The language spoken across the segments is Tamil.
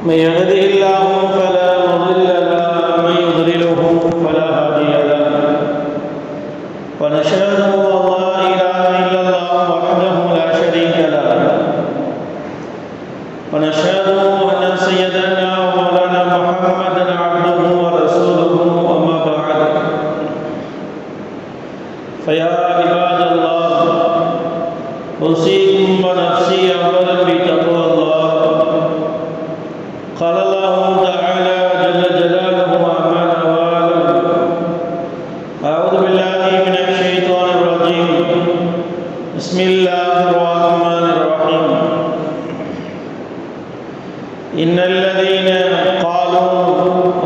من يهده الله فلا مضل له ومن يضلله فلا هادي له ونشهد أن لا إله إلا الله وحده لا شريك له ونشهد أن سيدنا ومولانا محمدا عبده ورسوله أما بعد فيا عباد الله أوصيكم ونفسي أولا بتقوى الله. قال الله تعالى جل جلاله وعما نواله: أعوذ بالله من الشيطان الرجيم. بسم الله الرحمن الرحيم. إن الذين قالوا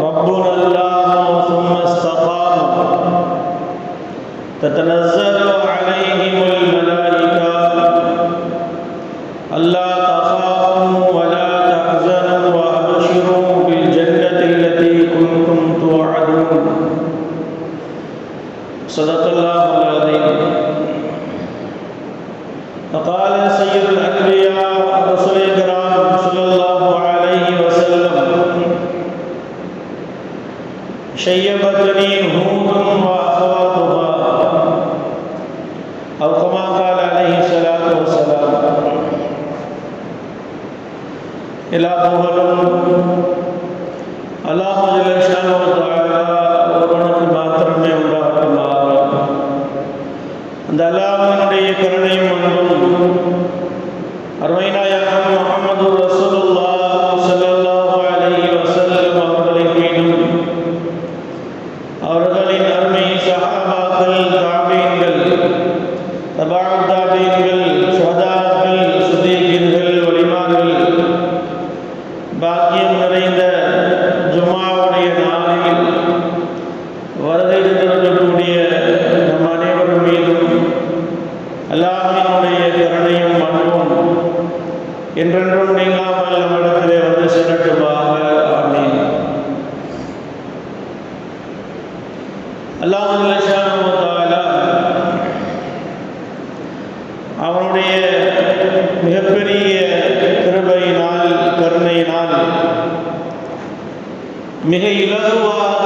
ربنا الله ثم استقاموا تتنزل عليهم الملائكة ألا تخافوا ولا تحزنوا وأبشروا بالجنة التي كنتم توعدون. صدق الله العظيم. فقال سيد الأنبياء ورسول الكرام صلى الله عليه وسلم: شيبتني هود وأخواتها، أو كما قال عليه الصلاة والسلام. எல்லா புகழும் அல்லாஹ் ஜல்ல ஷானஹு வ தஆலா ஒருவனுக்கு மாத்திரமே உண்டாகட்டுமாக. அந்த அல்லாஹ்வினுடைய கருணையும் அன்பும் அருமை நாயகம் முஹம்மது ரசூலுல்லாஹ் ஸல்லல்லாஹு அலைஹி வஸல்லம் அவர்களின் மீதும் அவர்களின் அருமை சஹாபாக்கள், தாபீன்கள், தபஅ தாபீன்கள், ஷுஹதாக்கள், சித்தீகீன்கள், வலிமார்கள், பாக்கியம் நிறைந்த ஜும்ஆவுடைய நாளில் வருகை தந்திருக்கக்கூடிய நம் அனைவரும் மீதும் அல்லாஹ்வினுடைய கருணையும் அன்பும் என்றென்றும் நீங்காமல் நம்மிடத்திலே வந்து சேரட்டுமாக. ஆமீன். அல்லாஹ் ஜல்ல ஷானஹு வ தஆலா அவனுடைய மிகப்பெரிய கிருபையினால், கருணையினால் மிக இலகுவாக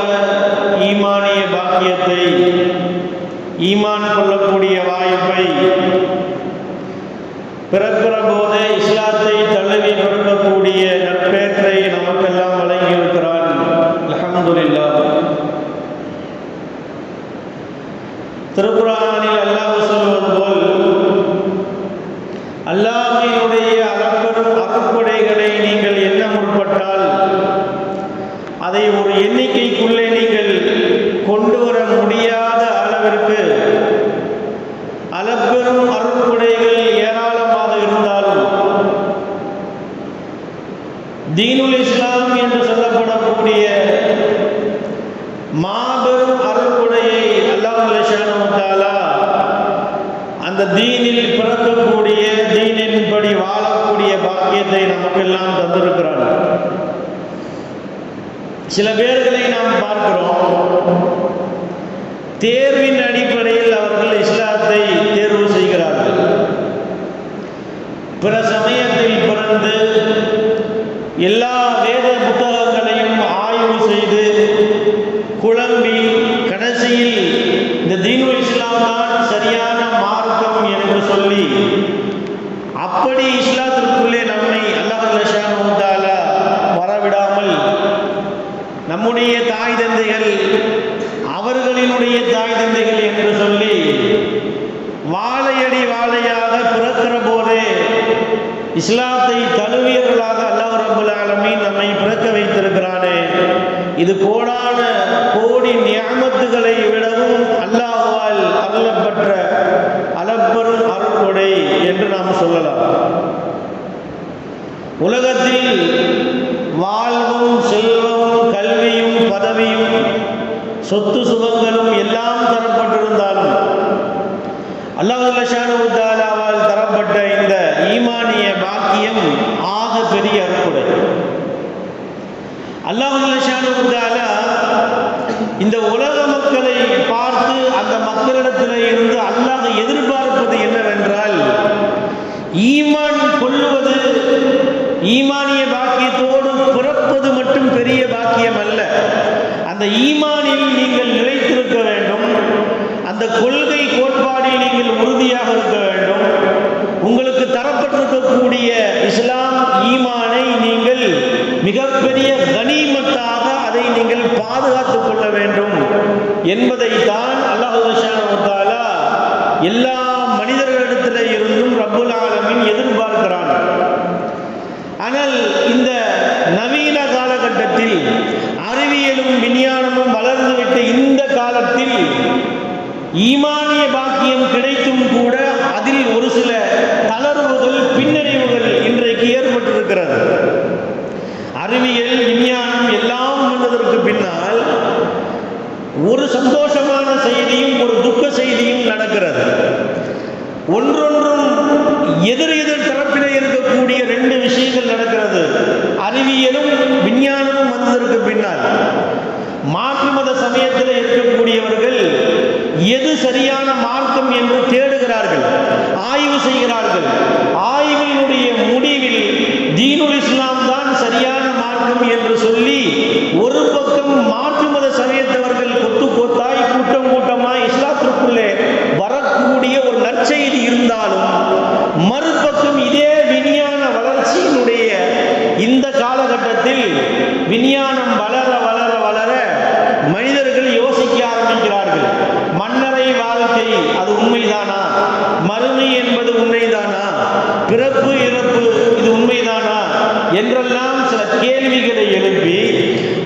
ஈமானிய பாக்கியத்தை, ஈமான் கொள்ளக்கூடிய வாய்ப்பை, பிறக்கிற போதே இஸ்லாத்தை தழுவி கொடுக்கக்கூடிய நற்பேற்றை நமக்கெல்லாம் வழங்கியிருக்கிறான். அல்ஹம்துலில்லாஹ். திருக்குர்ஆனில் அல்லாஹ் சொல்வது போல், அல்லாஹ்வினுடைய அளப்பெரும் அருட்கொடைகளை நீங்கள் எண்ண முற்பட்டால் அதை ஒரு எண்ணிக்கைக்குள்ளே நீங்கள் கொண்டு வர முடியாத அளவிற்கு அளப்பெரும் அருட்கொடைகள் ஏராளமாக இருந்தாலும் தீனுல் இஸ்லாம் என்று சொல்லப்படக்கூடிய மாபெரும் அருட்கொடையை அல்லாஹ் ஸுப்ஹானஹு வ தஆலா அந்த தீனில் பிறக்கக்கூடிய, தீனின்படி வாழக்கூடிய பாக்கியத்தை நமக்கெல்லாம் தந்திருக்கிறார். சில பேர்களை நாம் பார்க்கிறோம், தேர்வின் அடிப்படையில் அவர்கள் இஸ்லாத்தை தேர்வு செய்கிறார்கள். பிற சமயத்தில் பிறந்து எல்லா வேத புத்தகங்களையும் ஆய்வு செய்து குழம்பி கடைசியில் இந்த தீனுல் இஸ்லாம் தான் சரியான மார்க்கம் என்று சொல்லி அப்படி இஸ்லாத்திற்குள்ளே நம்மை அல்லாஹ் ஸுப்ஹானஹு வ தஆலா வரவிடாமல் நம்முடைய தாய் தந்தைகள், அவர்களினுடைய தாய் தந்தைகள் என்று சொல்லி வாழையடி வாழையாக பிறக்கிற போதே இஸ்லாத்தை தழுவியவர்களாக அல்லாஹ் ரப்பல் ஆலமீன் நம்மை பிறக்க வைத்திருக்கிறானே, இது கோடான கோடி நிஅமத்துகளை விடவும் அல்லாஹ்வால் அருளப்பட்ட அளப்பெரும் அருட்கொடை என்று நாம் சொல்லலாம். உலகத்தில் வாழ்வும், செல்வமும், கல்வியும், பதவியும், சொத்து சுகங்களும் எல்லாம் தரப்பட்டிருந்தாலும் அல்லாஹ் ஸுப்ஹானஹு வ தஆலாவால் தரப்பட்ட இந்த ஈமானிய பாக்கியம் ஆக பெரிய அருட்கொடை. அல்லாஹ் ஸுப்ஹானஹு வ தஆலா இந்த உலக மக்களை பார்த்து அந்த மக்களிடத்தில் இருந்து அல்லாஹ் எதிர்பார்ப்பது என்னவென்றால், ஈமான் கொள்ளுவது, ஈமானிய பாக்கியத்தோடு பிற அந்த கொள்கை கோட்பாடில் நீங்கள் உறுதியாக இருக்க வேண்டும். உங்களுக்கு தரப்பட்டிருக்கக்கூடிய இஸ்லாம் ஈமானை நீங்கள் மிகப்பெரிய கனிமத்தாக அதை நீங்கள் பாதுகாத்துக் கொள்ள வேண்டும் என்பதைத்தான் அல்லாஹ் சுப்ஹானஹு வ தஆலா எல்லா மனிதர்களிடத்தில் இருந்தும் ரப்புல் ஆலமீன் எதிர்பார்க்கிறான். ஆனால் இந்த நவீன காலகட்டத்தில் அறிவியலும் விஞ்ஞானமும் வளர்ந்துவிட்ட இந்த காலத்தில் ஈமானிய பாக்கியம் கிடைத்தும் கூட அதில் ஒரு சில தளர்வுகள் பின்னடைவுகள் இன்றைக்கு ஏற்பட்டிருக்கிறது. அறிவியல் விஞ்ஞானம் எல்லாம் வந்ததற்கு பின்னால் ஒரு சந்தோஷமான செய்தியும் ஒரு துக்க செய்தியும் நடக்கிறது. ஒன்றொன்றும் எதிர் தரப்பிலே இருக்கக்கூடிய ரெண்டு விஷயங்கள் நடக்கிறது. அறிவியலும் விஞ்ஞானமும் வந்ததற்கு பின்னால் மாற்று மத சமயத்தில் இருக்கக்கூடியவர்கள் எது சரியான மார்க்கம் என்று தேடுகிறார்கள், ஆய்வு செய்கிறார்கள். ஆய்வினுடைய முடிவில் தீனுல் இஸ்லாம் தான் சரியான மார்க்கம் என்று சொல்லி ஒரு பக்கம் மாற்று மத சமயத்தவர்கள் கொத்து கொத்தாய் கூட்டம் கூட்டமாய் இஸ்லாத்திற்குள்ளே வரக்கூடிய ஒரு நற்செய்தி இருந்தாலும், மறுபக்கம் இதே விஞ்ஞான வளர்ச்சியினுடைய இந்த காலகட்டத்தில் விஞ்ஞானம் வளர வளர வளர மனிதர்கள் யோசிக்க ஆரம்பிக்கிறார்கள். மன்னரை வாழ்க்கை அது உண்மைதானா? மறுமை என்பது உண்மைதானா? பிறப்பு இறப்பு இது உண்மைதானா என்றெல்லாம் சில கேள்விகளை எழுப்பி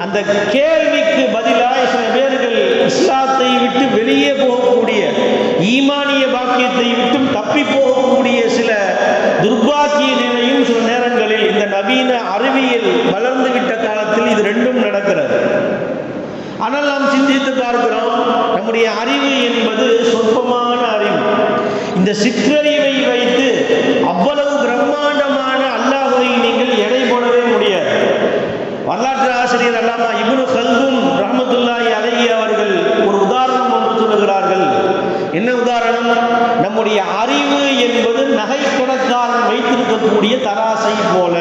அந்த கேள்விக்கு பதிலாக சில பேர்கள் இஸ்லாத்தை விட்டு வெளியே போகக்கூடிய, ஈமானிய பாக்கியத்தை விட்டும் தப்பி போகக்கூடிய சில துர்பாக்கிய நிலையும் சில நேரங்களில் இந்த நவீன அறிவியல் வளர்ந்துவிட்ட காலத்தில் இது ரெண்டும் நடக்கிறது. ஆனால் நாம் சிந்தித்து பார்க்கிறோம், நம்முடைய அறிவு என்பது சொற்பமான அறிவு. இந்த சிற்றறிவை வைத்து அவ்வளவு பிரம்மாண்டமான அல்லாஹ்வை நீங்கள் எடை போடவே முடியாது. வரலாற்று ஆசிரியர் அல்லாமா இப்னு கல்துன் ரஹ்மத்துல்லாஹி அலைஹி அவர்கள் ஒரு உதாரணம் ஒன்று சொல்லுகிறார்கள். என்ன உதாரணம்? நம்முடைய அறிவு என்பது நகைக்கடக்காரன் வைத்திருக்கக்கூடிய தராசை போல.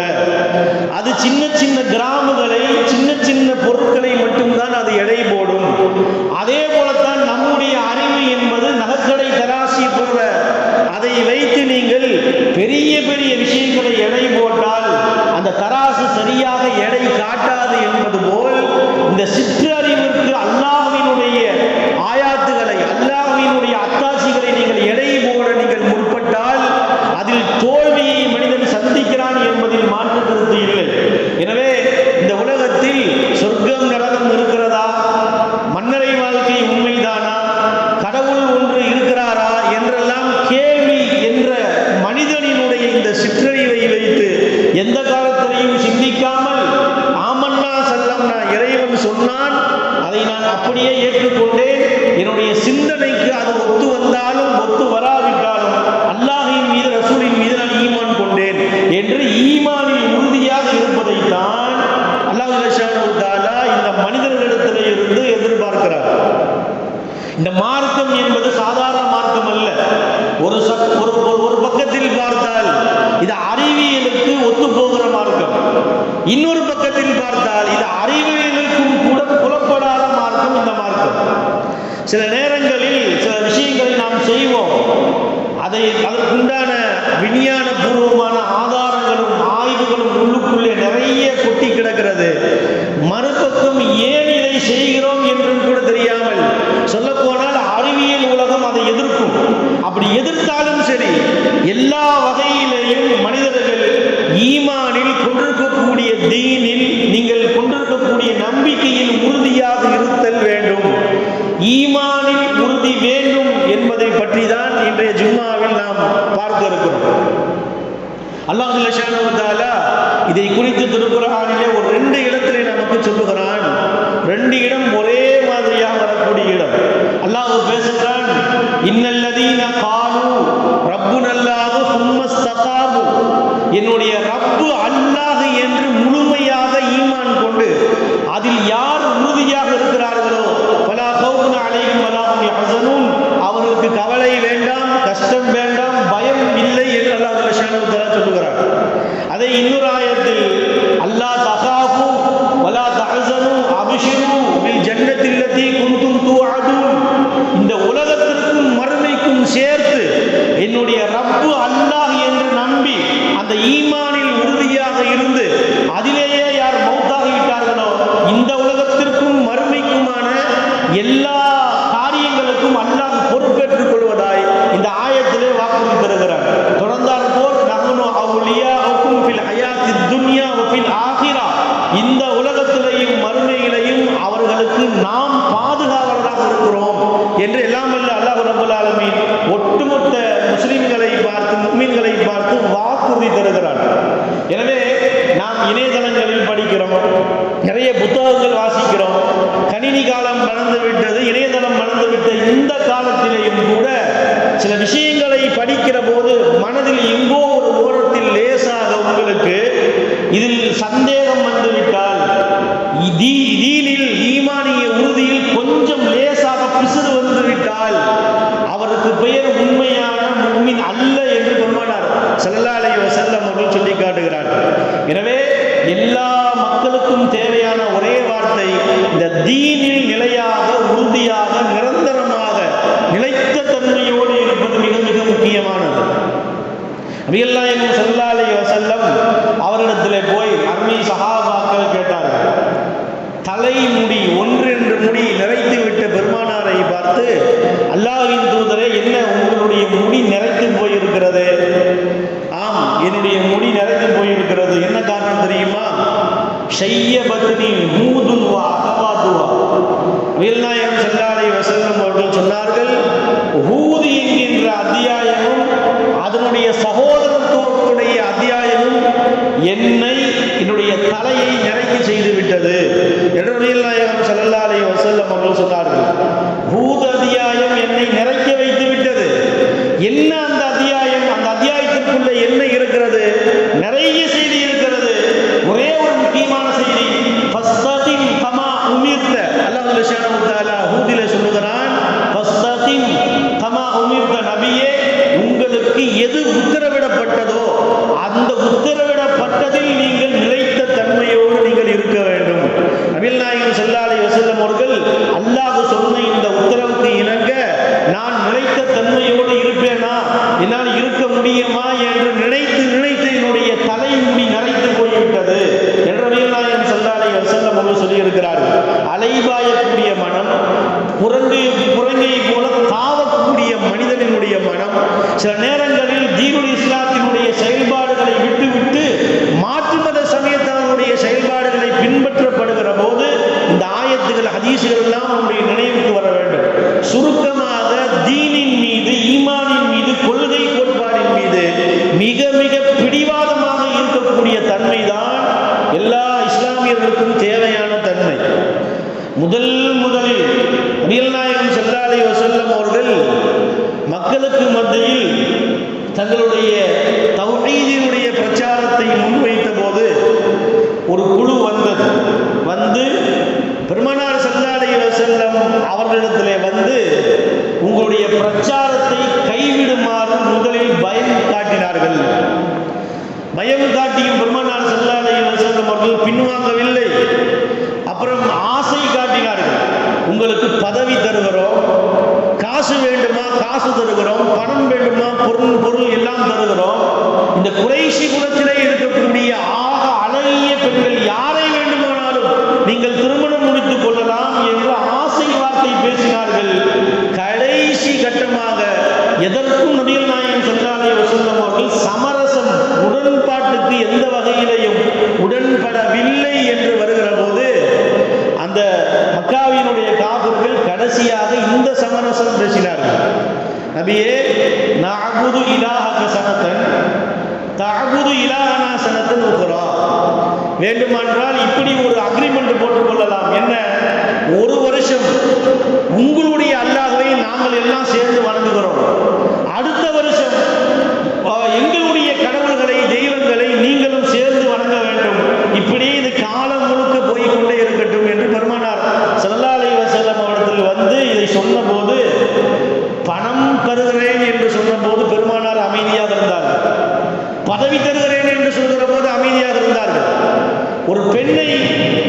அது சின்ன சின்ன கிராமுகளை, சின்ன சின்ன பொருட்களை மட்டும்தான் அது எடை போடும். அதே போலத்தான் நம்முடைய அறிவு என்பது நகைக்கடை தராசி போல. அதை வைத்து நீங்கள் பெரிய பெரிய விஷயங்களை எடை போட்டால் அந்த தராசு சரியாக எடை காட்டாது என்பது போல் இந்த சிற்றறிவிற்கு அல்லாஹ்வினுடைய ஆயாத்துகளை, அல்லாஹ்வினுடைய அத்தாட்சிகளை நீங்கள் எடை போட நீங்கள் முற்பட்டால் அதில் தோல்வியை மனிதன் சந்திக்கிறான் என்பதில் மாற்று கருத்து இல்லை. எனவே இந்த உலகத்தில் சொர்க்கம் நரகம் இருக்கிறதா? மன்னரை வாழ்க்கை உண்மைதானா? கடவுள் ஒன்று இருக்கிறாரா என்றெல்லாம் கேள்வி என்ற மனிதனினுடைய இந்த சிற்றறிவை வைத்து எந்த காலத்திலையும் சிந்திக்காமல் ஆமன்னா சல்லம்னா இறைவன் சொன்னான், அதை நான் அப்படியே ஏற்றுக்கொண்டேன், என்னுடைய சிந்தனைக்கு அது ஒத்து வந்தாலும் ஒத்து வராவிட்டாலும் அல்லாஹ்வின் மீது ரசூலின் மீது நான் ஈமான் கொண்டேன் என்று ஈமானில் உறுதியாக இருப்பதைத்தான் அல்லாஹ் சுப்ஹானஹு வ தஆலா இந்த மனிதர்களிடத்திலே இருந்து எதிர்பார்க்கிறார். இந்த மார்க்கம் என்பது சாதாரண மார்க்கம் அல்ல. ஒரு பக்கத்தில் பார்த்தால் இது அறிவியலுக்கு ஒத்து போகிற மார்க்கம், இன்னொரு பக்கத்தில் பார்த்தால் இது அறிவியலுக்கும் கூட புலப்படாத மார்க்கம் இந்த மார்க்கம். சில நேரங்களில் சில விஷயங்களை நாம் செய்வோம், அதற்குண்டான விஞ்ஞான பூர்வமான ஆதாரங்களும் ஆய்வுகளும் உள்ளுக்குள்ளே நிறைய கொட்டி கிடக்கிறது. மறுபக்கம் ஏன் இதை செய்கிறோம் என்றும் கூட தெரியாமல், சொல்லப்போனால் அறிவியல் உலகம் அதை எதிர்க்கும். அப்படி எதிர்த்தாலும் சரி, எல்லா வகையிலேயும் மனிதர்கள் ஈமானில் கொண்டிருக்கக்கூடிய தீனில் நீங்கள் கொண்டிருக்கக்கூடிய நம்பிக்கையில் உறுதியாக இருத்தல் வேண்டும். ஈமானில் உறுதி வேண்டும் என்பதை பற்றி தான் இன்றைய ஜும்மாவில் நாம் பார்க்க இருக்கிறோம். அல்லாஹ் சுப்ஹானஹு வ தஆலா இதை குறித்து திருக்குர்ஆனிலே ஒரு 2 இடத்திலே நமக்கு சொல்லுகிறான். 2 இடம் ஒரே மாதிரியாக வரக்கூடிய இடம். அல்லாஹ் பேசுகிறான், இன்னல்லதீன காலு ரப்புனல்லாஹு சும்ம இஸ்தகாமு, என்னுடைய ரப்பு அல்லாஹ் என்று முழுமையாக ஈமான் கொண்டு அதில் யார் உறுதியாக இருக்கிறார்களோ ஃபலா கௌஃபுன் அலைஹிம் வலா ஹும் யஹ்ஸனூன், அவர்களுக்கு கவலை வேண்டாம், கஷ்டம் வேண்டாம், பயம் இல்லை என்று அல்லாஹ் சுப்ஹானஹு வ தஆலா சொல்லுகிறார். அதை இன்னொரு ஆயத்தில் அல்லா தகாஃபு வலா தஹ்ஸனு அப்ஷிரு பில் ஜன்னத்தில் லத்தி குன்தும் துஅதுன், இந்த உலகத்திற்கு பெயர் உண்மையான முஃமின் அல்ல என்று பெருமானார் ஸல்லல்லாஹு அலைஹி வஸல்லம் அவர்கள் சொல்லி காட்டுகிறார்கள். எனவே எல்லா மக்களுக்கும் தேவையான ஒரே வார்த்தை, இந்த தீனில் நிலையாக, உறுதியாக, நிரந்தரமாக, நிலைத்த தன்மையோடு இருப்பது மிக மிக முக்கியமானது. நபிகள் நாயகம் ஸல்லல்லாஹு அலைஹி வஸல்லம் அவரிடத்திலே போய் அருமை சஹாபாக்கள் கேட்டார்கள். தலைமுடி ஒன்றென்று முடி நிறைத்து விட்ட பெருமானாரை பார்த்து, அல்லாஹ்வின் தூதரே, என்ன உங்களுடைய முடி நிறைத்து போயிருக்கிறது? ஆம், என்னுடைய முடி நிறைத்து போயிருக்கிறது. என்ன காரணம் தெரியுமா? ஷையபத்னி ஹூதுன் வ அஹவாதுஹா. நபிகள் நாயகம் ஸல்லல்லாஹு அலைஹி வஸல்லம் அவர்கள் சொன்னார்கள், ஹூது என்கின்ற அத்தியாயமும் அதனுடைய சகோதரத்துவத்துடைய அத்தியாயமும் என்னுடைய தலையை நிறைக்க செய்து விட்டது என்று நபிகள் நாயகம் ஸல்லல்லாஹு அலைஹி வஸல்லம் அவர்கள் சொன்னார்கள். ஹூத் அத்தியாயம் என்னை நிறைக்க வைத்து விட்டது. என்ன அந்த அத்தியாயம்? அந்த அத்தியாயத்திற்குள்ள என்ன இருக்கிறது? நிறைய செய்தி இருக்கிறது. ஒரே ஒரு முக்கியமான செய்தி, ஃபஸ்தகிம் கமா உமிர்த. அல்லாஹ் சுப்ஹானஹு வ தஆலா ஹூதிலே சொல்லுகிறான், ஃபஸ்தகிம் கமா உமிர்த. நபியே, உங்களுக்கு எது உத்தரவிடப்பட்டதோ அந்த உத்தரவிடப்பட்டதில் நீங்கள் நிலைத்த தன்மையோடு நீங்கள் இருக்க வேண்டும். நபிகள் நாயகம் ஸல்லல்லாஹு அலைஹி வஸல்லம் அவர்கள் அல்லாஹ் சொன்ன இந்த உத்தரவுக்கு இணங்க நான் நிலைத்த தன்மையோடு இருப்பேனா, என்னால் இருக்க முடியுமா என்று நினைத்து நினைத்து என்னுடைய தலைமுடி நரைத்து போய்விட்டது என்று நபிகள் நாயகம் ஸல்லல்லாஹு அலைஹி வஸல்லம் அவர்கள் சொல்லியிருக்கிறார்கள். அலைபாயக்கூடிய மனம், குரங்கை போல தாவக்கூடிய மனிதனுடைய மனம் சில நேரங்களில் தீனுல் இஸ்லாத்தினுடைய செயல்பாடுகளை விட்டுவிட்டு மாற்று மத சமயத்தவருடைய செயல்பாடுகளை பின்பற்றப்படுகிற போது இந்த ஆயத்துகள், ஹதீசுகள் எல்லாம் நம்முடைய நினைவுக்கு வர வேண்டும். சுருக்கமாக தீனின் மீது, ஈமானின் மீது, கொள்கை கோட்பாடின் மீது மிக மிக பிடிவாதமாக இருக்கக்கூடிய தன்மைதான் எல்லா இஸ்லாமியர்களுக்கும் தேவையான தன்மை. முதலில் நபிகள் நாயகம் ஸல்லல்லாஹு அலைஹி வஸல்லம் அவர்கள் மக்களுக்கு மத்தியில் தங்களுடைய தௌஹீதினுடைய பிரச்சாரத்தை முன்வைத்த போது ஒரு குழு வந்து பெருமானார் ஸல்லல்லாஹு அலைஹி வஸல்லம் அவர்களிடத்திலே வந்து உங்களுடைய பிரச்சாரத்தை கைவிடுமாறு முதலில் பயம் காட்டினார்கள். பயம் காட்டியும் பெருமானார் ஸல்லல்லாஹு அலைஹி வஸல்லம் அவர்கள் பின்வாங்கவில்லை. அப்புறம் ஆசை காட்டினார்கள். உங்களுக்கு பதவி தருகிறோம், காசு வேண்டுமா காசு தருகிறோம், பணம் வேண்டுமா பொருள் எல்லாம் தருகிறோம், இந்த குறைஷி குலத்திலே இருக்கக்கூடிய ஆக அழகிய பெண்கள் யாரை வேண்டுமானாலும் நீங்கள் திருமணம் முடித்துக் கொள்ளலாம் என்று ஆசை வார்த்தை பேசினார்கள். கடைசி கட்டமாக எதற்கும் நபிகள் நாயகம் ஸல்லல்லாஹு அலைஹி வஸல்லம் அவர்கள் சமரசம், உடன்பாட்டுக்கு எந்த வகையிலையும் உடன்படவில்லை என்று வருகிற போது அந்த மக்காவினுடைய காபிர்கள் கடைசியாக இந்த சமரசம் பேசினார்கள். நபியே, நஅபுது இலாஹக சனதன் தஅபுது இலாஹனா சனதன் உக்ரா. வேண்டுமென்றால் இப்படி ஒரு அக்ரிமெண்ட் போட்டுக் கொள்ளலாம். என்ன? ஒரு வருஷம் உங்களுடைய அல்லாஹ்வை நாங்கள் எல்லாம் சேர்ந்து வணங்குகிறோம், அடுத்த வருஷம் எங்களுடைய கடவுள்களை, தெய்வங்களை நீங்களும் சேர்ந்து வணங்க வேண்டும். இப்படி இது காலம் முழுக்க போய்கொண்டே இருக்கட்டும் என்று பெருமானார் ஸல்லல்லாஹு அலைஹி வஸல்லம் அவர்கள் வந்து இதை சொன்னபோது, பணம் தருகிறேன் என்று சொன்னபோது பெருமானார் அமைதியாக இருந்தார்கள். பதவி தருகிறேன் என்று சொல்கிற போது அமைதியாக இருந்தார்கள். ஒரு பெண்ணை,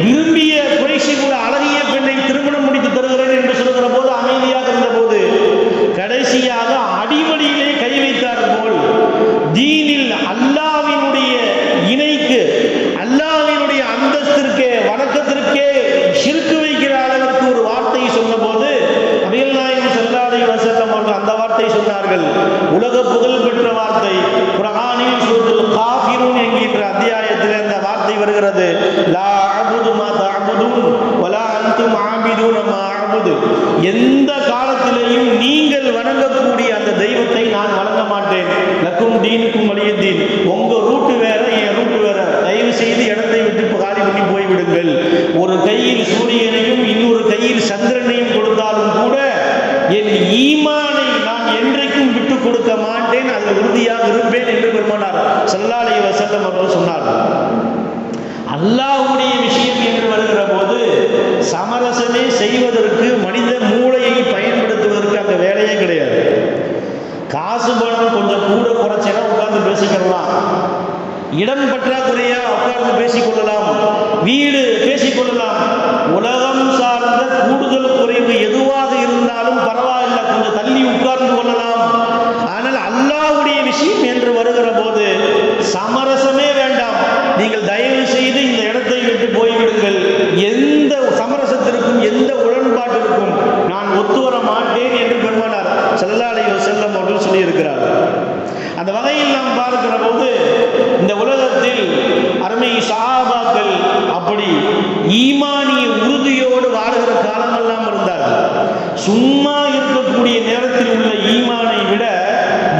விரும்பிய குறைஷி கூட அழகிய பெண்ணை திருமணம் முடித்து தருகிறேன் என்று சொல்கிற போது அமைதியாக இருந்தபோது கடைசியாக அடிமடியிலே கை வைத்தார் போல் தீனில் அல்லாஹ்வினுடைய இணைக்கு, அல்லாஹ்வினுடைய அந்தஸ்திற்கே, வணக்கத்திற்கே ஷிர்க் வைக்கிற அளவிற்கு ஒரு வார்த்தை சொன்னபோது நபிகள் நாயகம் ஸல்லல்லாஹு அலைஹி வஸல்லம் அவர்கள் அந்த வார்த்தை சொன்னார்கள். உலக புகழ் பெற்ற வார்த்தை. குர்ஆனில் சூரத்துல் காஃபிரூன் என்கின்ற அத்தியாயத்தில் அந்த வார்த்தை வருகிறது. லா அஅபுது மா தஅபுதுன் வலா அன்தும் ஆபிதுன மா அஅபுது. எந்த காலத்திலேயும் நீங்கள் வணங்கக்கூடிய அந்த தெய்வத்தை நான் வணங்க மாட்டேன். லக்கும் தீனுக்கும் வலிய தீன். உங்க ரூட்டு வேற, என் ரூட்டு வேற. தயவு செய்து இடத்தை விட்டு காலி பண்ணி போய்விடுங்கள். ஒரு கையில் சூரியனையும் இன்னொரு கையில் சந்திரனையும் கொடுத்தாலும் கூட என் ஈமானை நான் என்றைக்கும் விட்டுக் கொடுக்க மாட்டேன், அதில் உறுதியாக இருப்பேன் என்று பெருமானார் ஸல்லல்லாஹு அலைஹி வஸல்லம் அவர்கள் சொன்னார்கள். அல்லாஹ்வுடைய விஷயம் என்று வருகிற போது சமரசமே செய்வதற்கு மனித மூளையை பயன்படுத்துவதற்கு அந்த வேலையே கிடையாது. இடம் பற்றாக்குறையா உட்கார்ந்து பேசிக்கொள்ளலாம், வீடு பேசிக்கொள்ளலாம், உலகம் சார்ந்த கூடுதல் குறைவு எதுவாக இருந்தாலும் பரவாயில்லை, கொஞ்சம் தள்ளி உட்கார்ந்து கொள்ளலாம். ஆனால் அல்லாஹ்வுடைய விஷயம் என்று வருகிற போது சமரசமே வேண்டாம், நீங்கள் தயவு செய்து இந்த இடத்தை விட்டு போய்விடுங்கள், எந்த சமரசத்திற்கும் எந்த உடன்பாட்டிற்கும் நான் ஒத்து வர மாட்டேன் என்று பெருமானார் ஸல்லல்லாஹு அலைஹி வஸல்லம் அவர்கள் சொல்லியிருக்கிறார். அந்த வகையில் நாம் பார்க்கிற போது இந்த உலகத்தில் அருமை சஹாபாக்கள் அப்படி ஈமானிய உறுதியோடு வாழ்கிற காலமெல்லாம் இருந்தார்கள். சும்மா இருக்கக்கூடிய நேரத்தில் உள்ள ஈமானை விட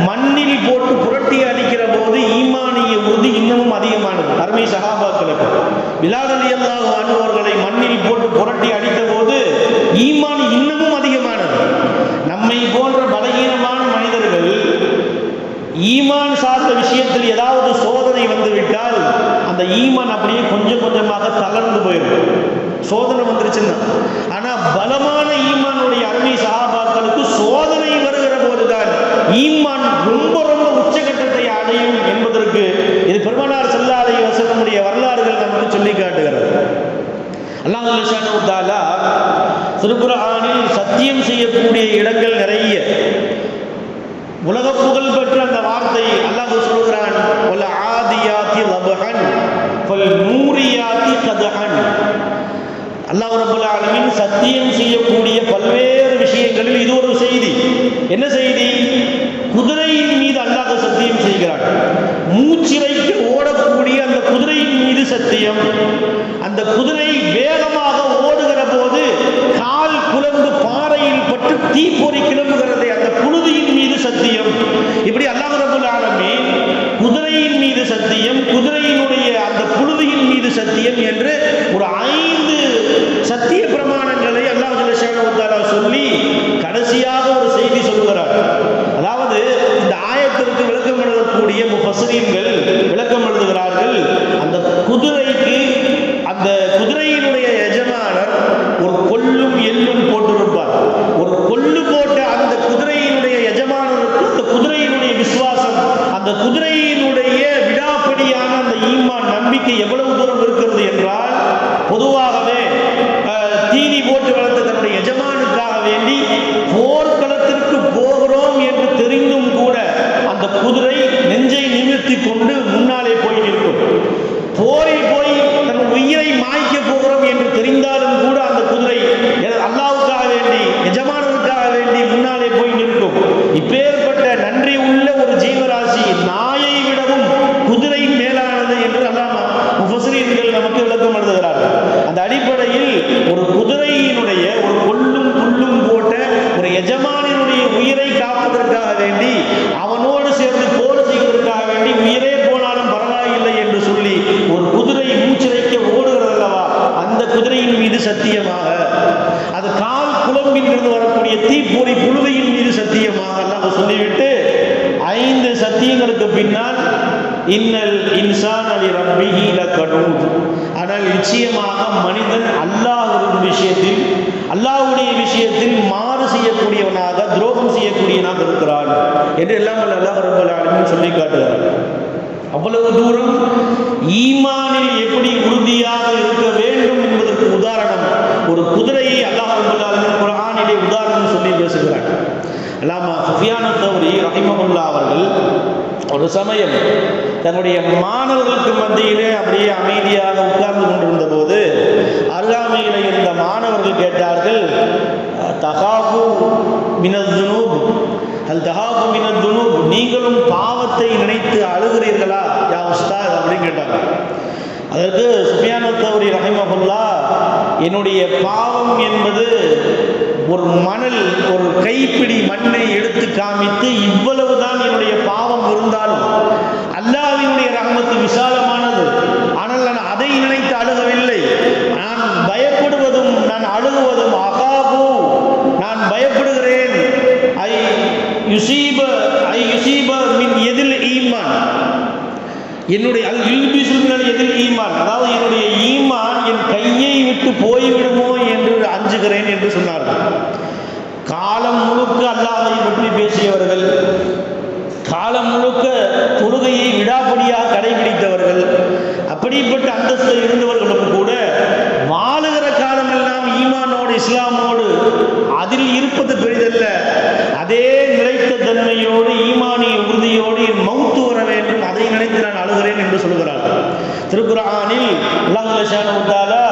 மண்ணில் போட்டு புரட்டி அடிக்கிற போது ஈமானிய உறுதி இன்னமும் அதிகமானது. அருமை சஹாபாக்களுக்கு பிலால் ரலியல்லாஹு அன்ஹு அவர்களை மண்ணில் போட்டு புரட்டி அடித்த போது ஈமான் இன்னமும் அதிகமானது. நம்மை போன்ற பலகீனமான மனிதர்கள் ஈமான் சார்ந்த விஷயத்தில் ஏதாவது சோதனை வந்துவிட்டால் அந்த ஈமான் அப்படியே கொஞ்சம் கொஞ்சமாக தளர்ந்து போயிடும், சோதனை வந்துருச்சுன்னா. ஆனா பலமான ஈமானுடைய அருமை சஹாபாக்களுக்கு சோதனை வருகிற போதுதான் ஈமான் ரொம்ப ரொம்ப உச்சகட்டத்தை அடையும் என்பதற்கு இது பெருமானார் ஸல்லல்லாஹு அலைஹி வஸல்லமுடைய வரலாறுகள் நமக்கு சொல்லி காட்டுகிறது. அல்லாஹ் சுப்ஹானஹு வ தஆலா திருக்குர்ஆனில் சத்தியம் செய்யக்கூடிய இடங்கள் நிறைய. உலக புகழ் பெற்ற அந்த வார்த்தை அல்லாஹ் சொல்கிறான், வல் ஆதியாத்தி லபஹன் ஃபல் மூரியாத்தி கதஹன். அல்லாஹ் ரப்பல் ஆலமீன் சத்தியம் செய்யக்கூடிய பல்வேறு விஷயங்களில் இது ஒரு செய்தி. என்ன செய்தி? குதிரையின் மீது அல்லாஹ் சத்தியம் செய்கிறான். மூச்சிறைக்கு ஓடக்கூடிய அந்த குதிரையின் மீது சத்தியம். அந்த குதிரை வேகமாக ஓடுகிற போது கால் குலந்து பாறையில் பட்டு தீப்பொறி கிளம்புகிறது, அந்த புழுதியின் மீது சத்தியம். இப்படி அல்லாஹ் ரப்பல் ஆலமீன் குதிரையின் மீது சத்தியம், குதிரையினுடைய அந்த புழுதியின் மீது சத்தியம் என்று ஒரு 5 சத்திய பிரமாணங்களை அல்லாஹ் ஜல்லஷானஹு வ தஆலா சொல்லி கடைசியாக ஒரு செய்தி சொல்கிறார். அதாவது இந்த ஆயத்திற்கு விளக்கம் எழுதக்கூடிய முஃபஸ்ஸிரீன்கள் விளக்கம் எழுதுகிறார்கள், அந்த குதிரைக்கு அந்த குதிரையினுடைய எஜமானர் ஒரு கொல்லும் எள்ளும் போட்டிருப்பார். ஒரு கொள்ளு போட்ட அந்த குதிரையினுடைய எஜமானருக்கு அந்த குதிரையினுடைய விசுவாசம், அந்த குதிரையினுடைய விடாப்படியான அந்த ஈமான் நம்பிக்கை எவ்வளவு தூரம் இருக்கிறது என்றால், பொதுவாகவே தீனி போட்டு வளர்த்த தன்னுடைய எஜமானுக்காக வேண்டி போர்க்களத்திற்கு போகிறோம் என்று தெரிந்தும் கூட அந்த குதிரை நெஞ்சை நிமிர்த்தி கொண்டு முன்னாலே போய் நிற்கும். போரில் போய் தன் உயிரை மாய்க்க போகிறோம் என்று தெரிந்தாலும் கூட அந்த குதிரை அல்லாஹ்வுக்காக வேண்டி எஜமானனுக்காக வேண்டி முன்னாலே போய் நிற்கும். இப்பேற்பட்ட நன்றி உள்ள ஒரு ஜீவராசி நாயை விடவும் குதிரை மேலானது என்று அல்லாஹ் முஃபஸ்ஸிரீன்கள் நமக்கு விளக்கம் எழுதுகிறார்கள். அந்த அடிப்படையில் ஒரு குதிரையினுடைய ஒரு கொல்லும் புல்லும் போட்ட ஒரு எஜமானினுடைய உயிரை காப்பதற்காக வேண்டி அவனோடு சேர்ந்து போர் செய்வதற்காக வேண்டி உயிரே போனாலும் பரவாயில்லை என்று சொல்லி ஒரு குதிரை மூச்சிறைக்க ஓடுகிறது அல்லவா, அந்த குதிரையின் மீது சத்தியமாக, அது கால் குழம்பிலிருந்து வரக்கூடிய தீப்பொறி புழுதியின் மீது சத்தியமாக அல்லாஹ் சொல்லிவிட்டு 5 சத்தியங்களுக்கு பின்னால் இன்னல் இன்சான லிரப்பிஹி லகனூத், ஆனால் நிச்சயமாக மனிதன் அல்லாஹ்வின் விஷயத்தில் அல்லாஹ்வுடைய விஷயத்தில் மாறு செய்யக்கூடியவனாக துரோகம் செய்யக்கூடியவனாக இருக்கிறான் என்று எல்லாம் அல்லாஹ் ரப்பல் ஆலமீன் சொல்லி காட்டுகிறார். அவ்வளவு தூரம் ஈமானில் எப்படி உறுதியாக இருக்க வேண்டும் என்பதற்கு உதாரணம் ஒரு குதிரையை அல்லாஹ் ரப்பல் ஆலமீன் குர்ஆனிலே உதாரணம் சொல்லி பேசுகிறார். அல்லாமா சுஃபியான் தௌரி ரஹிமஹுல்லாஹ் அவர்கள் ஒரு சமயம் தன்னுடைய மாணவர்களுக்கு மத்தியிலே அப்படியே அமைதியாக உட்கார்ந்து கொண்டிருந்த போது அருகாமையில் இருந்த மாணவர்கள் கேட்டார்கள், தகாஃபு மினல் துனூப் அல் தகாஃபு மினல் துனூப், நீங்களும் பாவத்தை நினைத்து அழுகிறீர்களா யா உஸ்தாத் அப்படின்னு கேட்டாங்க. அதற்கு சுஃபியான் தௌரி ரஹிமஹுல்லாஹ், என்னுடைய பாவம் என்பது ஒரு மணல், ஒரு கைப்பிடி மண்ணை எடுத்து காமித்து இவ்வளவுதான் என்னுடைய பாவம் இருந்தாலும் அல்லாஹ்வினுடைய ரஹ்மத்து விசாலமானது, ஆனால் நான் அதை நினைத்து அழுகவில்லை. நான் பயப்படுவதும் நான் அழுகுவதும் அகாபு, நான் பயப்படுகிறேன் ஐ யுசீப மின் எதில் ஈமான், என்னுடைய எதில் ஈமான், அதாவது என்னுடைய ஈமான் என் கையை விட்டு போய்விடுமோ என்று அஞ்சுகிறேன் என்று சொன்னார்கள். காலம் முழுக்க அல்லாஹ்வை பற்றி பேசியவர்கள், காலம் முழுக்க தொழுகையை விடாப்படியாக கடைபிடித்தவர்கள், அந்தஸ்தில் இருந்தவர்களும் கூட வாழுகிற காலமெல்லாம் ஈமானோடு இஸ்லாமோடு அதில் இருப்பது பெரிதல்ல, அதே நிலைத்த தன்மையோடு ஈமானிய உறுதியோடு என் மௌத்து வர வேண்டும், அதை நினைத்து நான் அழுகிறேன் என்று சொல்கிறார். திருக்குர்ஆனில் அல்லாஹ் சுப்ஹானஹு வ தஆலா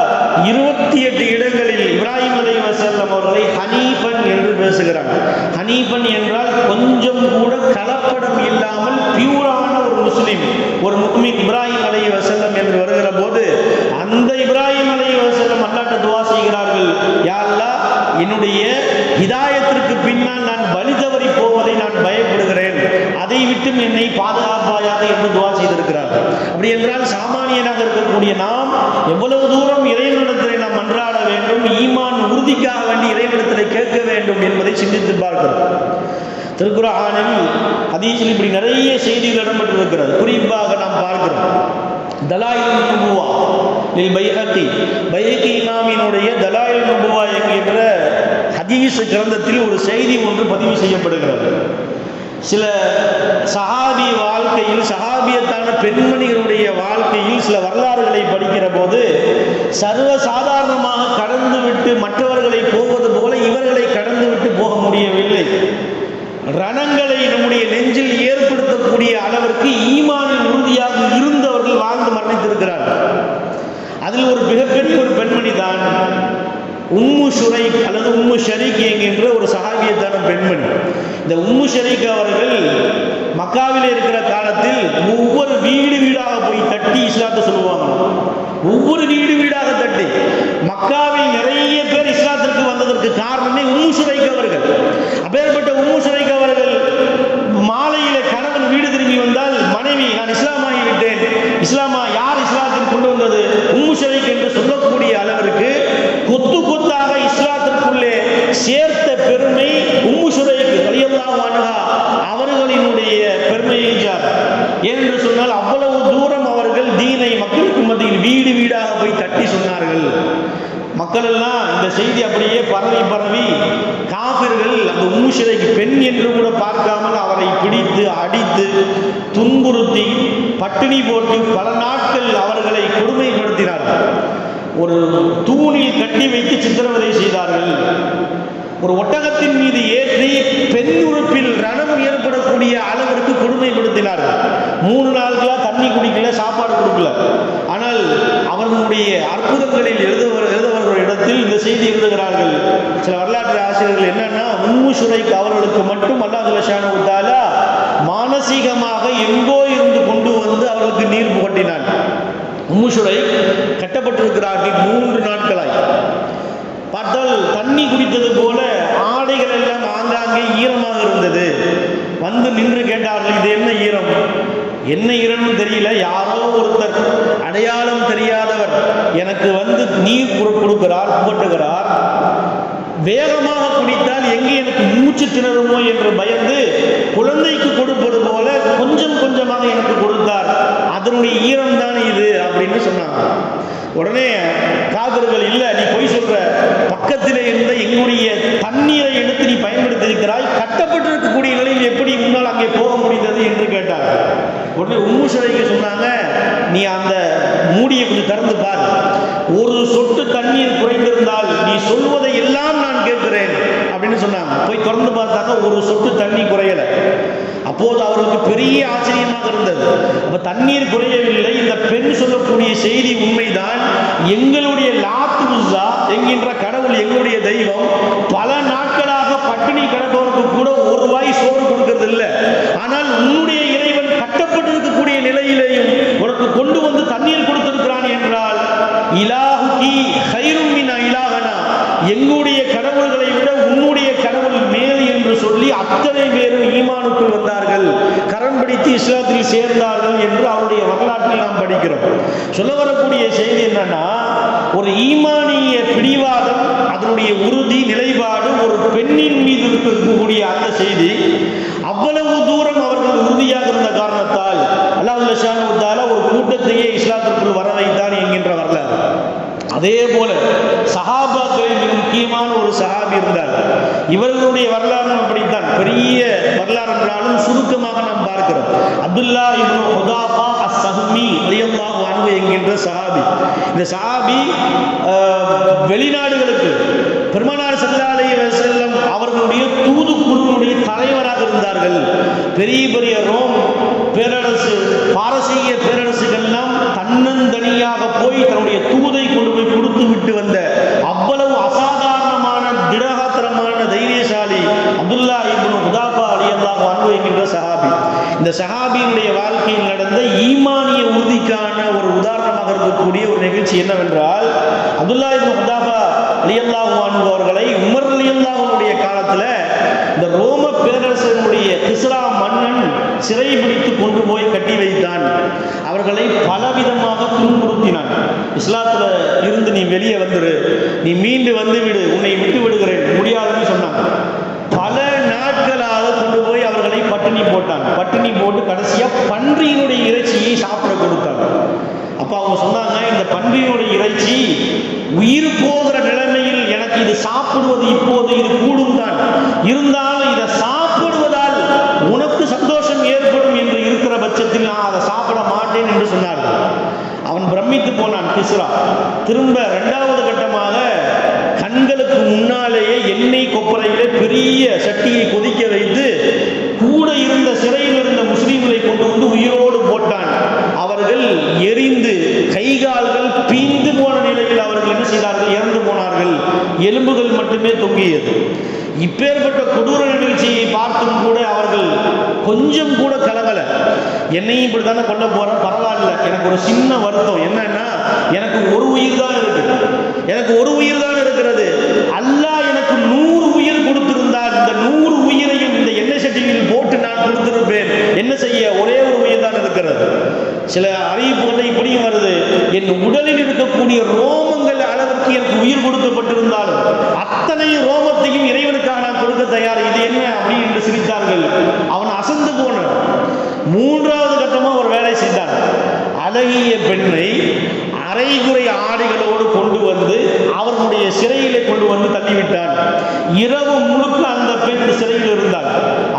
28 இடங்களில் இப்ராஹிம் அலைஹிஸ்ஸலாம் அவர்களை ஹனீஃபன் என்று பேசுகிறார். ஹனீஃபன் என்றால் கொஞ்சம் கூட கலப்படம் இல்லாமல் பியூரான ஒரு முஸ்லிம், ஒரு முஃமின் இப்ராஹிம் அலைஹிஸ்ஸலாம் என்று வருகிற போது அந்த இப்ராஹிம் அலைஹிஸ்ஸலாம் அல்லாஹ்ட்ட துஆ செய்கிறார்கள், யா அல்லாஹ், என்னுடைய ஹிதாயத்திற்கு பின்னால் நான் வழி தவறி போவதை நான் பயப்படுகிறேன், அதை விட்டும் என்னை பாதுகாப்பாயாக என்று துஆ செய்திருக்கிறார்கள். அப்படி என்றால் சாமானியனாக இருக்கக்கூடிய நாம் எவ்வளவு தூரம் இறைவனிடத்தில் நாம் மன்றாட வேண்டும், ஈமான் உறுதிக்காக வேண்டி இறைவனிடத்தில் கேட்க வேண்டும் என்பதை சிந்தித்து பார்க்கிறோம். திருக்குர்ஆனில் ஹதீஸில் இப்படி நிறைய செய்திகள் இடம்பெற்றிருக்கிறது. குறிப்பாக நாம் பார்க்கிறோம் தலாயிலுன் நுபுவா லில் பைஹகி, பைஹகி இமாமினுடைய தலாயிலுன் நுபுவா என்கிற ஹதீஸ் கிரந்தத்தில் ஒரு செய்தி ஒன்று பதிவு செய்யப்படுகிறது. சில சஹாபி வாழ்க்கையில், சஹாபியத்தான பெண்மணிகளுடைய வாழ்க்கையில் சில வரலாறுகளை படிக்கிற போது சர்வ சாதாரணமாக கடந்து விட்டு மற்றவர்களை போவது போல இவர்களை கடந்து விட்டு போக முடியவில்லை. ரணங்களை நம்முடைய நெஞ்சில் ஏற்படுத்தக்கூடிய அளவிற்கு ஈமானில் உறுதியாக இருந்தவர்கள் வாழ்ந்து மரணித்திருக்கிறார்கள். அதில் ஒரு மிகப்பெரிய ஒரு பெண்மணி தான் உம்மு ஷுரைக் அல்லது உம்மு ஷரீக் என்கின்ற ஒரு சஹாபியத்தான பெண்மணி. இந்த உம்மு ஷரீக் அவர்கள் மக்காவில் இருக்கிற காலத்தில் ஒவ்வொரு வீடு வீடாக போய் தட்டி இஸ்லாத்தை சொல்லுவாங்க. ஒவ்வொரு வீடு வீடாக தட்டி மக்காவில் நிறைய பேர் இஸ்லாத்திற்கு வந்ததற்கு காரணமே உம்மு ஷுரைக் அவர்கள். அப்பேற்பட்ட உம்மு ஷுரைக் அவர்கள் மாலையில கணவன் வீடு திரும்பி வந்தால் மனைவி, நான் இஸ்லாமாகி விட்டேன், இஸ்லாமா, யார் இஸ்லாத்தில் கொண்டு வந்தது? உம்மு ஷரீக் என்று சொல்லக்கூடிய அளவிற்கு கொத்து கொத்தாக இஸ்லாத்திற்குள்ளே சேர்த்த பெருமை உம்மு ஷுரைக் ரலியல்லாஹு அன்ஹா அவர்களினுடைய பெருமையை என்று சொன்னால் அவ்வளவு தூரம் அவர்கள் தீனை மக்களுக்கு மத்தியில் வீடு வீடாக போய் தட்டி சொன்னார்கள். மக்கள் எல்லாம் இந்த செய்தி அப்படியே பரவி பரவி காபிர்கள் அந்த உம்மு ஷுரைக் பெண் என்று கூட பார்க்காமல் அவரை பிடித்து அடித்து துன்புறுத்தி பட்டினி போட்டு பல நாட்கள் அவர்களை கொடுமைப்படுத்தினார்கள். ஒரு தூணில் கட்டி வைத்து சித்திரவதை செய்தார்கள். ஒரு ஒட்டகத்தின் மீது ஏற்றி பெண் உறுப்பில் ரணம் ஏற்படக்கூடிய அளவிற்கு கொடுமைப்படுத்தினார்கள். 3 நாட்களா தண்ணி குடிக்கல, சாப்பாடு கொடுக்கல. ஆனால் அவர்களுடைய அற்புதங்களில் எழுதவர்கள் இடத்தில் இந்த செய்தி எழுதுகிறார்கள் சில வரலாற்று ஆசிரியர்கள். என்னன்னா, உம்மு ஷுரைக் அவர்களுக்கு மட்டும் அல்லாஹ் சுப்ஹானஹு வ தஆலா மானசீகமாக எங்கோ இருந்து கொண்டு வந்து அவர்களுக்கு நீர் புகட்டினான். உம்மு ஷுரைக் கட்டப்பட்டிருக்கிறார்கள் 3 நாட்களாய். பார்த்தால் தண்ணி குடித்தது போல ஆடைகள் எல்லாம் ஆங்காங்கே ஈரமாக இருந்தது. வந்து நின்று கேட்டார்கள், இது என்ன ஈரம்? என்ன ஈரம்னு தெரியல, யாரோ ஒருத்தர் அடையாளம் தெரியாதவர் எனக்கு வந்து நீர் கொடுக்கிறார், புகட்டுகிறார். வேகமாக குடித்தால் எங்கே எனக்கு மூச்சு திணறுமோ என்று பயந்து குழந்தைக்கு கொடுப்பது போல கொஞ்சம் கொஞ்சமாக எனக்கு கொடுத்தார், அதனுடைய ஈரம் தான் இது அப்படின்னு சொன்னாங்க. உடனே காபிர்கள், இல்ல நீ பொய் சொல்ற, பக்கத்திலே இருந்த எங்களுடைய தண்ணீரை எடுத்து நீ பயன்படுத்தி இருக்கிறாய், கட்டப்பட்டிருக்கக்கூடிய நிலையில் எப்படி முன்னால் அங்கே போக முடிந்தது என்று கேட்டார். உடனே உம்மு ஷுரைக் சொன்னாங்க, நீ அந்த மூடியை கொஞ்சம் திறந்து பார், ஒரு சொட்டு தண்ணீர் குறைந்திருந்தால் நீ சொல்வதை எல்லாம் நான் கேட்கிறேன் அப்படின்னு சொன்னாங்க. போய் திறந்து பார்த்தாங்க, ஒரு சொட்டு தண்ணி குறையல. அப்போது அவர்களுக்கு பெரிய ஆச்சரியமாக இருந்தது. அப்ப தண்ணீர் குறையவில்லை, இந்த பெண் சொல்லக்கூடிய செய்தி உண்மைதான். எங்களுடைய லாத் உஸ்ஸா என்கின்ற கடவுள், எங்களுடைய தெய்வம், பல நாட்களாக பட்டினி கிடப்பவருக்கு கூட ஒரு வாய் சோறு கொடுக்கிறது இல்லை. ஆனால் உன்னுடைய இறைவன் கட்டப்பட்டிருக்கக்கூடிய நிலையிலேயும் உனக்கு கொண்டு வந்து தண்ணீர் கொடுத்திருக்கிறான் என்றால், இலாஹுகி கைரும் மின் இலாஹனா, எங்களுடைய கடவுள்களை விட உன்னுடைய கடவுள் மேல் என்று சொல்லி அத்தனை பேரும் ஈமானுக்குள் வந்தார்கள், கரம் பிடித்து இஸ்லாத்தில் சேர்ந்தார்கள் என்று அவருடைய வரலாற்றில் நாம் படிக்கிறோம். சொல்ல வரக்கூடிய செய்தி என்னன்னா, ஒரு ஈமானிய பிடிவாதம், அதனுடைய உறுதி நிலைப்பாடு, ஒரு பெண்ணின் மீது இருக்கக்கூடிய அந்த செய்தி அவ்வளவு தூரம் அவர்கள் உறுதியாக இருந்த காரணத்தால் அல்லாஹ் சுப்ஹானஹு வ தஆலா ஒரு கூட்டத்தையே இஸ்லாத்திற்குள் வர வைத்தான் என்கின்ற வரலாறு. அதே போல சஹாபாக்களில் மிக முக்கியமான ஒரு சஹாபி இருந்தார். இவர்களுடைய வரலாறு அப்படித்தான், பெரிய வரலாறு என்றாலும் சுருக்கமாக நாம் பார்க்கிறோம். அப்துல்லா இப்னு ஹுதாஃபா அஸ்-ஸஹ்மி ரலியல்லாஹு அன்ஹு என்கின்ற சஹாபி. இந்த சஹாபி வெளிநாடுகளுக்கு பெருமானார் ஸல்லல்லாஹு அலைஹி வஸல்லம் அவர்களுடைய தூதுக்குழுவுடைய தலைவராக இருந்தார்கள். பெரிய பெரிய ரோம் பேரரசு, பாரசீக பேரரசுகள்லாம் தன்னந்தனியாக போய் தன்னுடைய தூதை கொண்டு போய் கொடுத்து விட்டு வந்த அவ்வளவு அசாதாரணமான திடகாத்திரமான தைரியசாலி அப்துல்லா இப்னு ஹுதாஃபா ரலியல்லாஹு அன்ஹு என்கின்ற சஹாபி. இந்த சஹாபியினுடைய வாழ்க்கையில் நடந்த ஈமானிய உறுதிக்கான ஒரு உதாரணமாக இருக்கக்கூடிய ஒரு நிகழ்ச்சி என்னவென்றால், அப்துல்லா இப்னு ஹுதாஃபா ரலியல்லாஹு அன்ஹு அவர்களை உமர் ரலியல்லாஹு அன்ஹுடைய காலத்துல இந்த ரோம பேரரசனுடைய கிஸ்ரா மன்னன் சிறை பிடித்து கொண்டு போய் கட்டி வைத்தான். அவர்களை பலவிதமாக துன்புறுத்தினான். இஸ்லாத்துல இருந்து நீ வெளியே வந்துரு, நீ மீண்டு வந்து விடு, உன்னை விட்டு விடுகிறேன், முடியாதுன்னு சொன்னாங்க. பல நாட்களாக கொண்டு போய் அவர்களை பட்டினி போட்டாங்க. பட்டினி போட்டு கடைசியா பன்றியினுடைய இறைச்சியை சாப்பிட கொடுத்தாங்க. அப்ப அவங்க சொன்னாங்க, இந்த பன்றியினுடைய இறைச்சி உயிர் போகிற நிலைமையில் எனக்கு இது சாப்பிடுவது இப்போது இது கூடும் தான், இருந்தாலும் இதை சாப்பிடுவதால் உனக்கு சந்தோஷம் ஏற்படும் என்று இருக்கிற பட்சத்தில் நான் அதை சாப்பிட மாட்டேன் என்று சொன்னார்கள். அவன் பிரமித்து போனான் கிஸ்ரா. திரும்ப இரண்டாவது கட்டமாக கண்களுக்கு முன்னாலேயே எண்ணெய் கொப்பரையிலே பெரிய சட்டியை கொதிக்க வைத்து கூட இருந்த சிறையில் இருந்த முஸ்லீம்களை கொண்டு வந்து உயிரோடு போட்டான். அவர்கள் எரிந்து கைகால்கள் பீந்து போன நிலையில் அவர்கள் என்ன செய்தார்கள்? இறந்து போனார்கள். எலும்புகள் மட்டுமே தொங்கியது. இப்பேற்பட்ட கொடூர நிகழ்ச்சியை பார்த்தும் கூட அவர்கள் கொஞ்சம் கூட கலகல. என்னையும் இப்படித்தானே கொல்ல போறேன், பரவாயில்ல, எனக்கு ஒரு சின்ன வருத்தம் என்னன்னா, எனக்கு ஒரு உயிர் தான் இருக்கு, எனக்கு ஒரு உயிர் தான் இருக்கிறது. அல்லாஹ் எனக்கு 100 உயிர் கொடுத்திருந்தால் இந்த 100 உயிரையும் இந்த எண்ணெய் சட்டியில் போட்டு நான் கொடுத்திருப்பேன். என்ன செய்ய, ஒரே ஒரு உயிர் தான் இருக்கிறது. சில அறிவிப்புகள் இப்படியும் வருது, என் உடலில் இருக்கக்கூடிய ரோமங்கள் அளவிற்கு எனக்கு உயிர் கொடுக்கப்பட்டிருந்தாலும் அத்தனை ரோமத்தையும் இறைவனுக்காக நான் கொடுக்க தயார், இது என்ன அப்படி என்று சிரித்தார்கள். அவன் அசந்து போனான். மூன்றாவது கட்டமா ஒரு வேலை செய்தான். அழகிய பெண்ணை அரைகுறை ஆடைகளோடு கொண்டு வந்து அவர்களுடைய சிறையிலே கொண்டு வந்து தள்ளிவிட்டான். இரவு முழுக்க அந்த பெண் சிறையில் இருந்தாள்.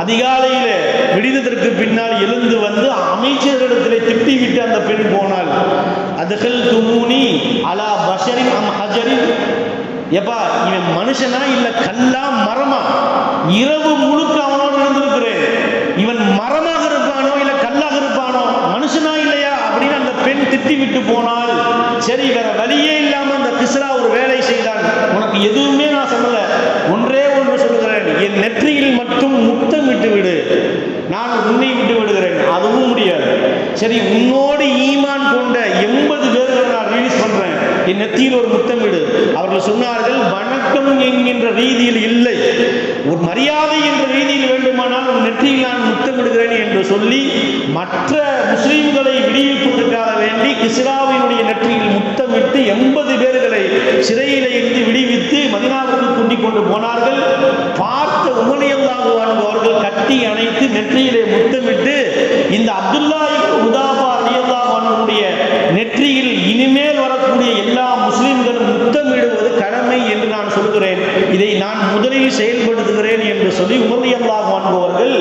அதிகாலையிலே விடிந்ததற்கு பின்னால் எழுந்து வந்து அமைச்சர்களிடத்திலே திட்டிவிட்டு அந்த பெண் போனாள். அதுகள் துமுனி அலா பஷரின் அம் ஹஜரின், எப்பா இவன் மனுஷனா இல்ல கல்லா மரமா? இரவு முழுக்க அவனோடு நடந்திருக்கிறேன், இவன் மரமாக இருப்பானோ இல்ல கல்லாக இருப்பானோ, மனுஷனா இல்லையா அப்படின்னு அந்த பெண் திட்டி விட்டு போனால், சரி வேற வழியே இல்லாம அந்த கிஸ்ரா ஒரு வேலை செய்தான். உனக்கு எதுவுமே நான் சொல்லல, ஒன்றே ஒன்று சொல்லுகிறேன், என் நெற்றியில் மட்டும் முத்தமிட்டு விடு, நான் உன்னை விட்டு விடுகிறேன். அதுவும் முடியாது. சரி, உன்னோடு ஈமான் கொண்ட 80 பேர்களை நான் ரிலீஸ் பண்றேன், என் நெற்றியில் ஒரு முத்தமிடு. அவர்கள் சொன்னார்கள், வணக்கம் என்கின்ற ரீதியில் இல்லை, ஒரு மரியாதை என்ற ரீதியில் வேண்டுமானால் ஒரு நெற்றியில் நான் முத்தமிடுகிறேன் என்று சொல்லி மற்ற முஸ்லிம்களை விடுவிப்பதற்காக வேண்டி கிஸ்ராவினுடைய நெற்றியில் முத்தமிட்டு 80 பேர்களை சிறையிலே இருந்து விடுவித்து மதீனாவுக்கு கூட்டிக் கொண்டு போனார்கள். பார்த்த உமர் ரலியல்லாஹு அன்ஹு அவர்கள் கட்டி அணைத்து நெற்றியிலே முத்தமிட்டு, இந்த அப்துல்லா இப்னு ஹுதாஃபா ரலியல்லாஹு அன்ஹுடைய நெற்றியில் இனிமேல் வரக்கூடிய எல்லா முஸ்லிம்களும் முத்தமிடுவது கடமை என்று நான் சொல்கிறேன், இதை நான் முதலில் செயல்படுத்துகிறேன் என்று சொல்லி உமர் ரலியல்லாஹு அன்ஹு அவர்கள்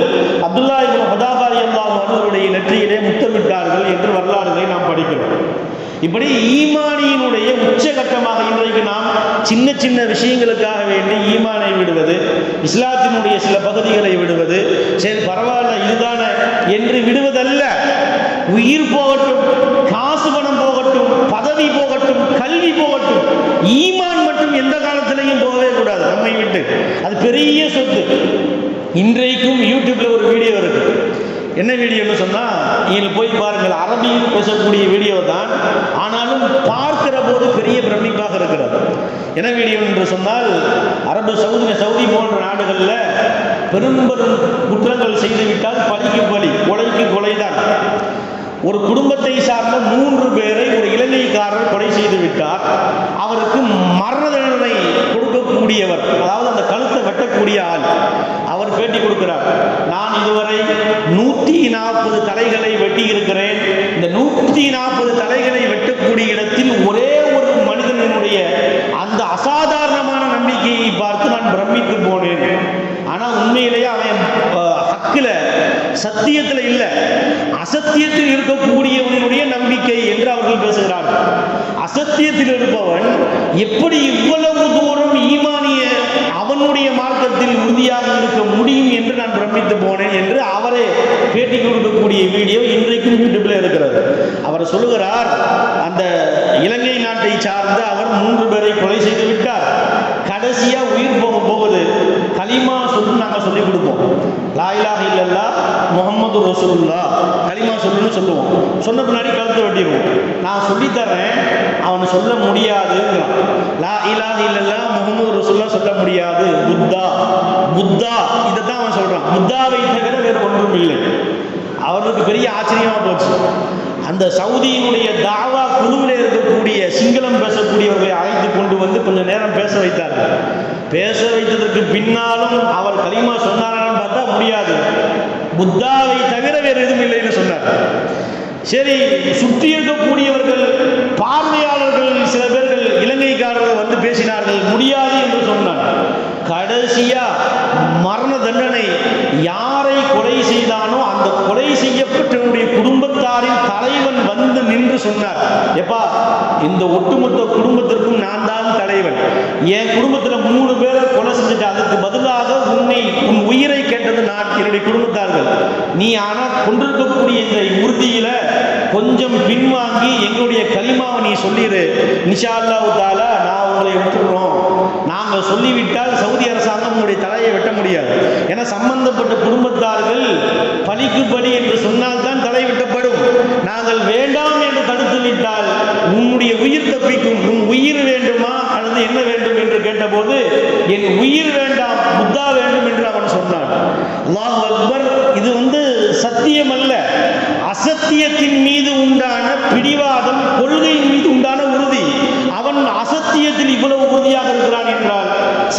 அப்துல்லா இப்னு ஹுதாஃபா ரலியல்லாஹு அன்ஹுடைய நெற்றியிலே முத்தமிட்டார்கள் என்று வரலாறுகளை நாம் படிக்கிறோம். இப்படி ஈமானியினுடைய உச்சகட்டமாக இன்றைக்கு நாம் சின்ன சின்ன விஷயங்களுக்காக வேண்டி ஈமானை விடுவது, இஸ்லாத்தினுடைய சில பகுதிகளை விடுவது, சரி பரவாயில்ல இதுதானே என்று விடுவதல்ல. உயிர் போகட்டும், காசு பணம் போகட்டும், பதவி போகட்டும், கல்வி போகட்டும், ஈமான் மட்டும் எந்த காலத்திலையும் போகவே கூடாது நம்மை விட்டு. அது பெரிய சொத்து. இன்றைக்கும் யூடியூப்ல ஒரு வீடியோ இருக்கு. என்ன வீடியோன்னு சொன்னா, நீங்கள் போய் பாருங்கள், அரபியில் பேசக்கூடிய வீடியோ தான், ஆனாலும் பார்க்கிற போது பெரிய பிரமிப்பாக இருக்கிறது. என்ன வீடியோ என்று சொன்னால், சவுதி போன்ற நாடுகளில் பெரும் குற்றங்கள் செய்துவிட்டால் பழிக்கு பழி, கொலைக்கு கொலைதான். ஒரு குடும்பத்தை சார்ந்த 3 பேரை ஒரு இலங்கைக்காரர் கொலை செய்து விட்டார். அவருக்கு மரண தண்டனை கொடுக்கக்கூடியவர், அதாவது அந்த கழுத்தை வெட்டக்கூடிய ஆள், அவர் பேட்டி கொடுக்கிறார். நான் இதுவரை 140 தலைகளை வெட்டி இருக்கிறேன். இந்த 140 தலைகளை வெட்டக்கூடிய இடத்தில் ஒரே ஒரு மனிதனுடைய அந்த அசாதாரணமான நம்பிக்கையை பார்த்து நான் பிரமித்து போனேன். ஆனா உண்மையிலேயே அவன் ஹக்கில சத்தியத்துல இல்ல, அசத்தியத்தில் இருக்கக்கூடியவனுடைய நம்பிக்கை என்று அவர்கள் பேசுகிறார்கள். அசத்தியத்தில் இருப்பவன் எப்படி இவ்வளவு தூரம் ஈமானிய அவனுடைய மார்க்கத்தில் உறுதியாக இருக்க முடியும் என்று நான் பிரமித்து போனேன் என்று அவரே பேட்டி கொடுக்கக்கூடிய வீடியோ இன்றைக்கும் யூடியூப்ல இருக்கிறது. அவர் சொல்லுகிறார், அந்த இலங்கை நாட்டை சார்ந்த அவர் 3 பேரை கொலை செய்து விட்டார். கடைசியா உயிர் போகுது கலிமா சொல்லு நாங்கள் சொல்லிக் கொடுப்போம். லா இலாஹ இல்லல்லாஹ் முஹம்மது ரசூலுல்லாஹ் கலிமா சொல்லுன்னு சொல்லுவோம். சொன்ன பின்னாடி கழுத்தை வெட்டிடுவோம். நான் சொல்லித்தரேன், அவன் சொல்ல முடியாதுங்கிறான். லா இலாஹ இல்லல்லாஹ் முஹம்மது ரசூலுல்லாஹ் சொல்ல முடியாது, புத்தா புத்தா இதைத்தான் அவன் சொல்றான். புத்தாவை தவிர வேறு ஒன்றும் இல்லை. அவருக்கு பெரிய ஆச்சரியமா போச்சு. அந்த சவுதியினுடைய தாவா குழுவில் இருக்கக்கூடிய சிங்களம் பேசக்கூடியவர்களை அழைத்து கொண்டு வந்து கொஞ்சம் நேரம் பேச வைத்தார்கள். பேச வைத்ததற்கு பின்னாலும் அவர் கலிமா சொன்னாரான்னு பார்த்தா முடியாது, புத்தாவை தவிர வேறு எதுவும் இல்லைன்னு சொன்னார். சரி, சுற்றி இருக்கக்கூடியவர்கள் பார்வையாளர்கள் சில பேர்கள் இலங்கைக்காரர்கள் வந்து பேசினார்கள், முடியாது என்று சொன்னார். கடைசியா மரண தண்டனை யாரை கொலை செய்தானோ அந்த கொலை செய்யப்பட்டவனுடைய குடும்பத்தாரின் தலைவன் வந்து நின்று சொன்னார், எப்பா இந்த ஒட்டுமொத்த குடும்பத்திற்கும் நான் தான் தலைவன். என் குடும்பத்தில் 3 பேரை கொலை செஞ்சுட்டு அதுக்கு பதிலாக உன் உயிரை கேட்டது நான், என்னுடைய குடும்பத்தார்கள். நீ ஆனால் கொண்டிருக்கக்கூடிய இந்த உறுதியில கொஞ்சம் பின்வாங்கி எங்களுடைய கலிமாவை நீ சொல்லிடு, இன்ஷா அல்லாஹ் தஆலா நான் உங்களை விட்டுடுறோம். நாங்கள் சொல்லிவிட்டால் சவுதி அரசாங்கம் உங்களுடைய தலையை வெட்ட முடியாது. ஏன்னா சம்பந்தப்பட்ட குடும்பத்தார்கள் பலிக்கு பலி என்று சொன்னால் தான் தலை வெட்டப்படும். நாங்கள் வேண்டாம் என்று தடுத்து விட்டால் உன்னுடைய உயிர் தப்பிக்கும். உன் உயிர் வேண்டுமா அல்லது என்ன வேண்டும் என்று கேட்டபோது என் உயிர் வேண்டாம், புத்தா வேண்டும் என்று அவன் சொன்னான். அல்லாஹ் அக்பர். இது சத்தியம் அல்ல, அசத்தியத்தின் மீது உண்டான பிடிவாதம், கொள்கையின் மீது உண்டான உறுதி. அவன் அசத்தியத்தில் இவ்வளவு உறுதியாக இருக்கிறான் என்றால்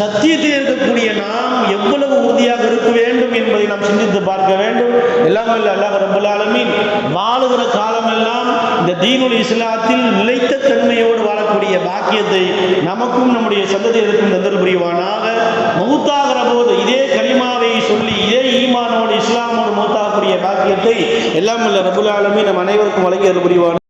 சத்தியத்தில் இருக்கக்கூடிய நாம் எவ்வளவு உறுதியாக இருக்க வேண்டும் என்பதை நாம் சிந்தித்து பார்க்க வேண்டும். எல்லாம் அல்ல அல்லாஹ் ரப்பல் ஆலமீன் வாழுகிற காலமெல்லாம் இந்த தீனுல் இஸ்லாத்தில் நிலைத்த தன்மையோடு வாழக்கூடிய பாக்கியத்தை நமக்கும் நம்முடைய சந்ததியருக்கும் தந்தல் புரிவானாக. மௌத்தாகிற போது இதே கலிமாவை சொல்லி இதே ஈமானோடு இஸ்லாமோடு மௌத்தாகக்கூடிய பாக்கியத்தை எல்லாம் அல்ல ரப்பல் ஆலமீன் நம் அனைவருக்கும் வழங்கி புரிவான்.